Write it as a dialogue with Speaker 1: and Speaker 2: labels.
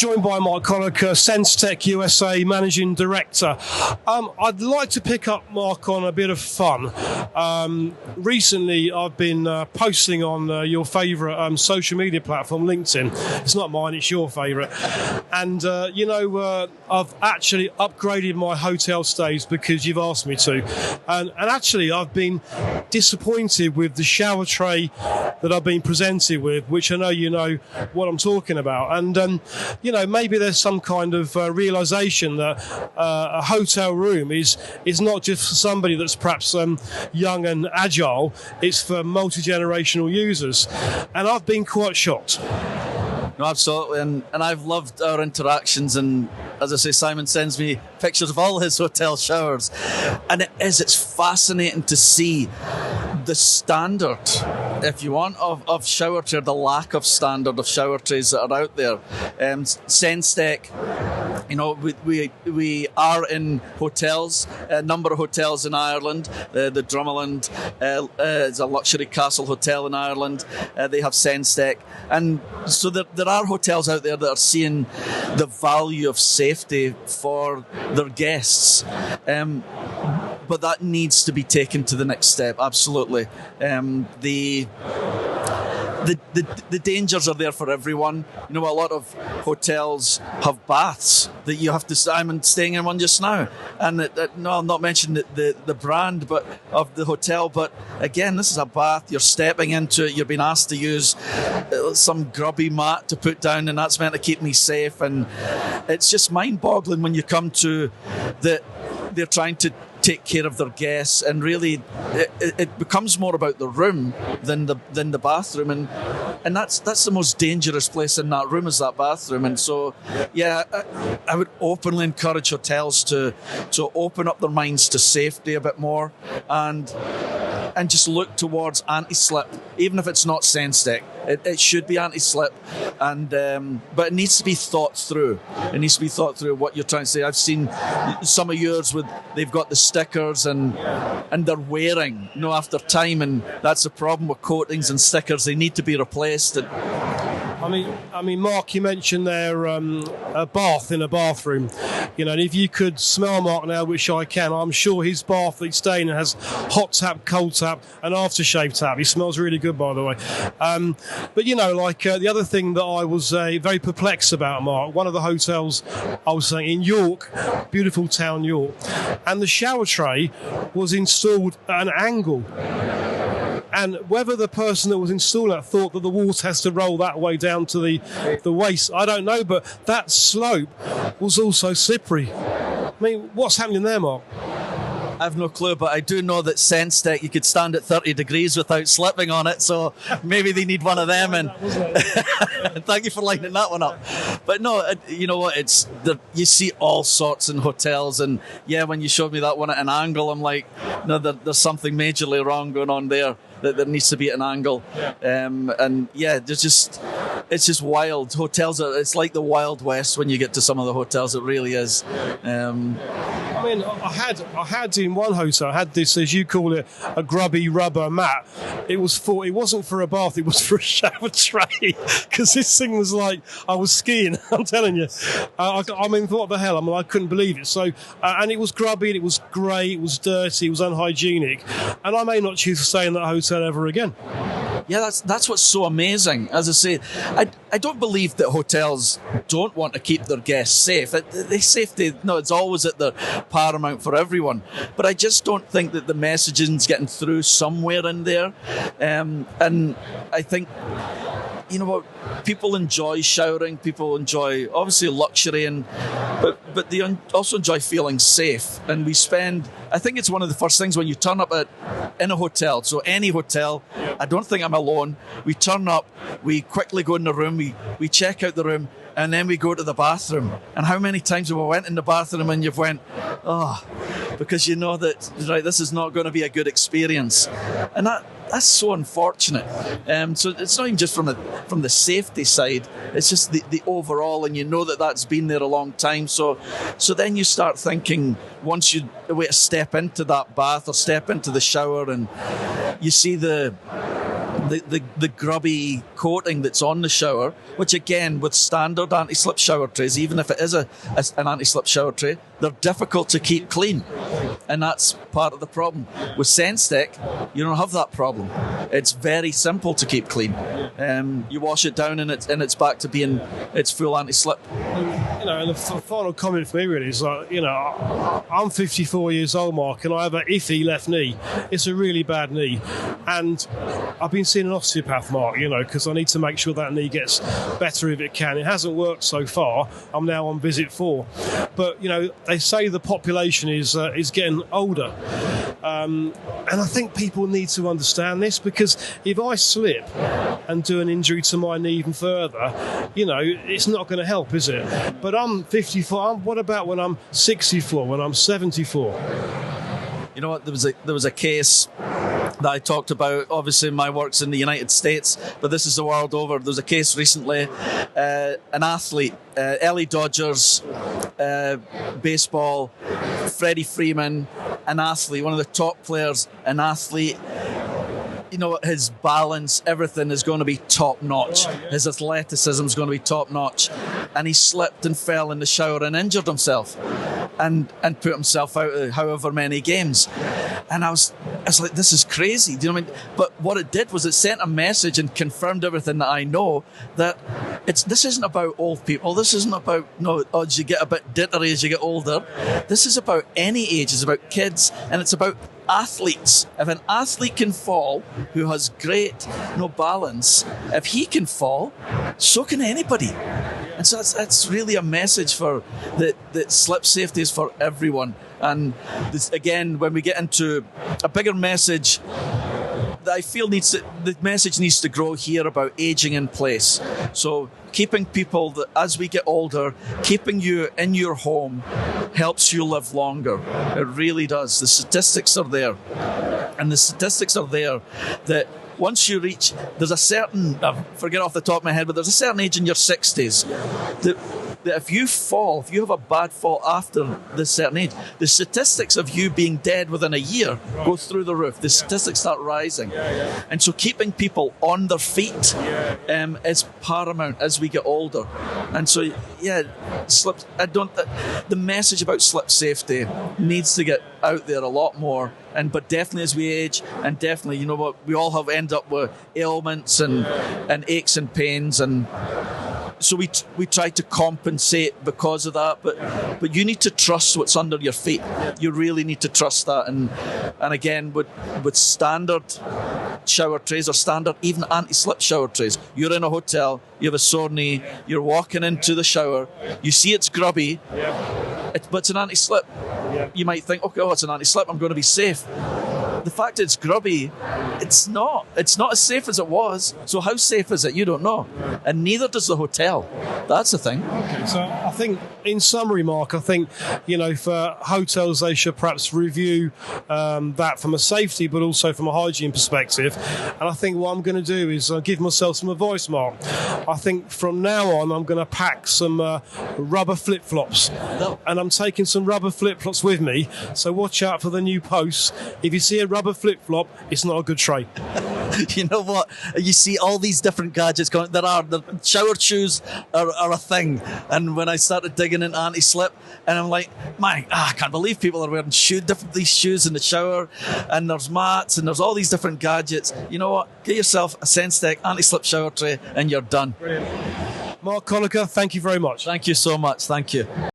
Speaker 1: Joined by Mark Conacher, SenseTech USA Managing Director. I'd like to pick up, Mark, on a bit of fun. Recently, I've been posting on your favourite social media platform, LinkedIn. It's not mine, it's your favourite. And, I've actually upgraded my hotel stays because you've asked me to. And actually, I've been disappointed with the shower tray that I've been presented with, which I know you know what I'm talking about. And, maybe there's some kind of realization that a hotel room is not just for somebody that's perhaps young and agile, it's for multi-generational users. And I've been quite shocked.
Speaker 2: No, absolutely, and I've loved our interactions, and as I say, Simon sends me pictures of all his hotel showers, and it's fascinating to see the standard, if you want, of shower tray, the lack of standard of shower trays that are out there. SenseTech, we are in hotels, a number of hotels in Ireland. The Drummerland is a luxury castle hotel in Ireland. They have SenseTech, and so there are hotels out there that are seeing the value of safety for their guests. But that needs to be taken to the next step, absolutely. The dangers are there for everyone. A lot of hotels have baths that you have to... I'm staying in one just now. And no, I'm not mentioning the brand but of the hotel, but again, this is a bath. You're stepping into it. You're being asked to use some grubby mat to put down, and that's meant to keep me safe. And it's just mind-boggling when you come to that they're trying to take care of their guests, and really it becomes more about the room than the bathroom, and that's the most dangerous place in that room, is that bathroom. And so I would openly encourage hotels to open up their minds to safety a bit more, and just look towards anti-slip, even if it's not SenseTech. It should be anti-slip, but it needs to be thought through. It needs to be thought through what you're trying to say. I've seen some of yours they've got the stickers and they're wearing after time, and that's the problem with coatings and stickers. They need to be replaced.
Speaker 1: I mean, Mark, you mentioned there a bath in a bathroom. And if you could smell Mark now, which I can, I'm sure his bath that he's staying in has hot tap, cold tap, and aftershave tap. He smells really good, by the way. But the other thing that I was very perplexed about, Mark, one of the hotels I was saying in York, beautiful town York, and the shower tray was installed at an angle. And whether the person that was installing it thought that the water has to roll that way down to the waist, I don't know, but that slope was also slippery. I mean, what's happening there, Mark?
Speaker 2: I have no clue, but I do know that SenseTech, you could stand at 30 degrees without slipping on it, so maybe they need one of them. And thank you for lighting that one up. But no, you know what? You see all sorts in hotels, and when you showed me that one at an angle, I'm like, no, there's something majorly wrong going on there. That there needs to be at an angle. It's just wild. Hotels it's like the Wild West when you get to some of the hotels. It really is.
Speaker 1: I mean, I had in one hotel, I had this, as you call it, a grubby rubber mat. It wasn't for a bath, it was for a shower tray, because this thing was like, I was skiing, I'm telling you. I mean, what the hell? I couldn't believe it. So, and it was grubby, and it was grey, it was dirty, it was unhygienic, and I may not choose to stay in that hotel ever again.
Speaker 2: Yeah, that's what's so amazing. As I say, I don't believe that hotels don't want to keep their guests safe. Safety, no, it's always at the paramount for everyone. But I just don't think that the messaging's getting through somewhere in there. And I think, people enjoy showering. People enjoy, obviously, luxury, but they also enjoy feeling safe. And I think it's one of the first things when you turn up in a hotel, so any hotel, I don't think I'm alone. We turn up, we quickly go in the room, we check out the room, and then we go to the bathroom. And how many times have we went in the bathroom and you've went, because you know that, right, this is not going to be a good experience. And that's so unfortunate. So it's not even just from the safety side, it's just the overall, and you know that's been there a long time. So then you start thinking, once you wait to step into that bath or step into the shower, and you see the the grubby coating that's on the shower, which again, with standard anti-slip shower trays, even if it is an anti-slip shower tray, they're difficult to keep clean. And that's part of the problem. With SenseTech, you don't have that problem. It's very simple to keep clean. You wash it down and it's back to being its full anti-slip.
Speaker 1: And the final comment for me really is I'm 54 years old, Mark, and I have an iffy left knee. It's a really bad knee. And I've been seeing an osteopath, Mark, because I need to make sure that knee gets better if it can. It hasn't worked so far. I'm now on visit 4. But, they say the population is getting older. And I think people need to understand this, because if I slip and do an injury to my knee even further, it's not going to help, is it? But I'm 54. What about when I'm 64, when I'm 74?
Speaker 2: You know what? There was a case that I talked about. Obviously, my work's in the United States, but this is the world over. There was a case recently, an athlete, LA Dodgers, baseball, Freddie Freeman, an athlete, one of the top players, an athlete. His balance, everything is going to be top notch. His athleticism is going to be top notch. And he slipped and fell in the shower and injured himself and put himself out of however many games. And I was like, this is crazy. Do you know what I mean? But what it did was it sent a message and confirmed everything that I know, that this isn't about old people. This isn't about, as you get a bit dittery as you get older. This is about any age. It's about kids, and it's about athletes. If an athlete can fall who has great balance, if he can fall, so can anybody. And so that's really a message for that slip safety is for everyone. And this, again, when we get into a bigger message that I feel the message needs to grow here about aging in place. So keeping people that as we get older, keeping you in your home helps you live longer. It really does. The statistics are there. And the statistics are there that once you reach, there's a certain, I forget off the top of my head, but there's a certain age in your 60s that if you fall, if you have a bad fall after this certain age, the statistics of you being dead within a year go through the roof. The statistics start rising. And so keeping people on their feet is paramount as we get older. And so, the message about slip safety needs to get out there a lot more. But definitely as we age, and definitely, we all end up with ailments and aches and pains, and so we try to compensate because of that, but you need to trust what's under your feet. You really need to trust that, and again with standard shower trays or standard even anti-slip shower trays. You're in a hotel, you have a sore knee, you're walking into the shower, you see it's grubby, but it's an anti-slip. You might think, okay, it's an anti-slip, I'm going to be safe. The fact it's grubby, it's not as safe as it was. So how safe is it? You don't know. And neither does the hotel. That's the thing.
Speaker 1: Okay, so I think, in summary, Mark, for hotels, they should perhaps review that from a safety, but also from a hygiene perspective. And I think what I'm going to do is give myself some advice, Mark. I think from now on, I'm going to pack some rubber flip-flops. And I'm taking some rubber flip-flops with me. So watch out for the new posts. If you see a rubber flip-flop, it's not a good trade.
Speaker 2: You know what? You see all these different gadgets going. The shower shoes are a thing. And when I started digging into anti-slip, and I'm like, I can't believe people are wearing these shoes in the shower, and there's mats, and there's all these different gadgets. You know what? Get yourself a SenseTech anti-slip shower tray, and you're done.
Speaker 1: Brilliant. Mark Conacher, thank you very much.
Speaker 2: Thank you so much. Thank you.